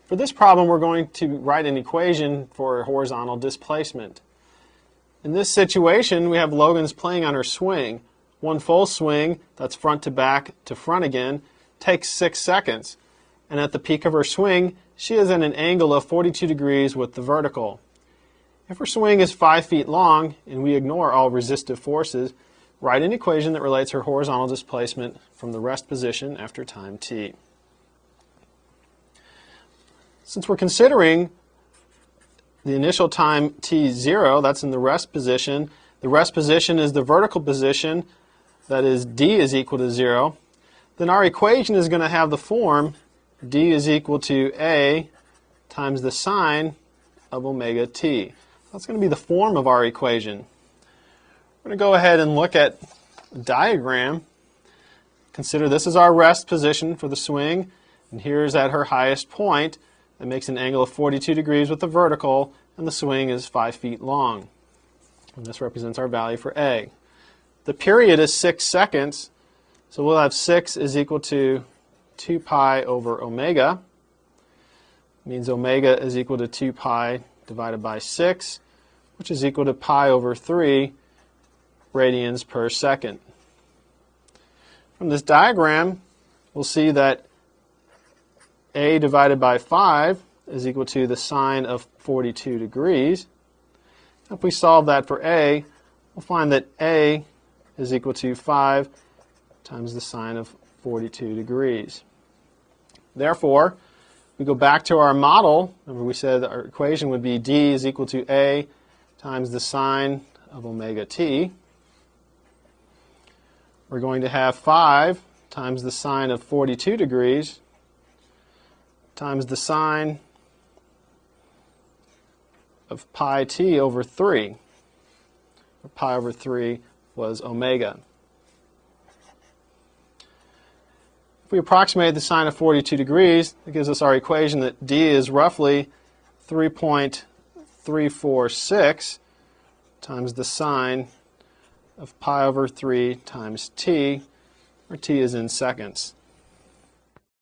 For this problem, we're going to write an equation for horizontal displacement. In this situation, we have Logan's playing on her swing. One full swing, that's front to back to front again, takes 6 seconds. And at the peak of her swing, she is at an angle of 42 degrees with the vertical. If her swing is 5 feet long, and we ignore all resistive forces, write an equation that relates her horizontal displacement from the rest position after time t. Since we're considering the initial time t0, that's in the rest position. The rest position is the vertical position, that is d is equal to 0. Then our equation is going to have the form d is equal to a times the sine of omega t. That's going to be the form of our equation. We're going to go ahead and look at a diagram. Consider this is our rest position for the swing, and here's at her highest point. That makes an angle of 42 degrees with the vertical, and the swing is 5 feet long. And this represents our value for A. The period is 6 seconds, so we'll have 6 is equal to 2 pi over omega. It means omega is equal to 2 pi divided by 6, which is equal to pi over 3 radians per second. From this diagram, we'll see that A divided by 5 is equal to the sine of 42 degrees. If we solve that for A, we'll find that A is equal to 5 times the sine of 42 degrees. Therefore, we go back to our model. Remember we said that our equation would be D is equal to A times the sine of omega t. We're going to have 5 times the sine of 42 degrees times the sine of pi t over 3. Pi over 3 was omega. If we approximate the sine of 42 degrees, it gives us our equation that d is roughly 3.346 times the sine of pi over 3 times t, where t is in seconds.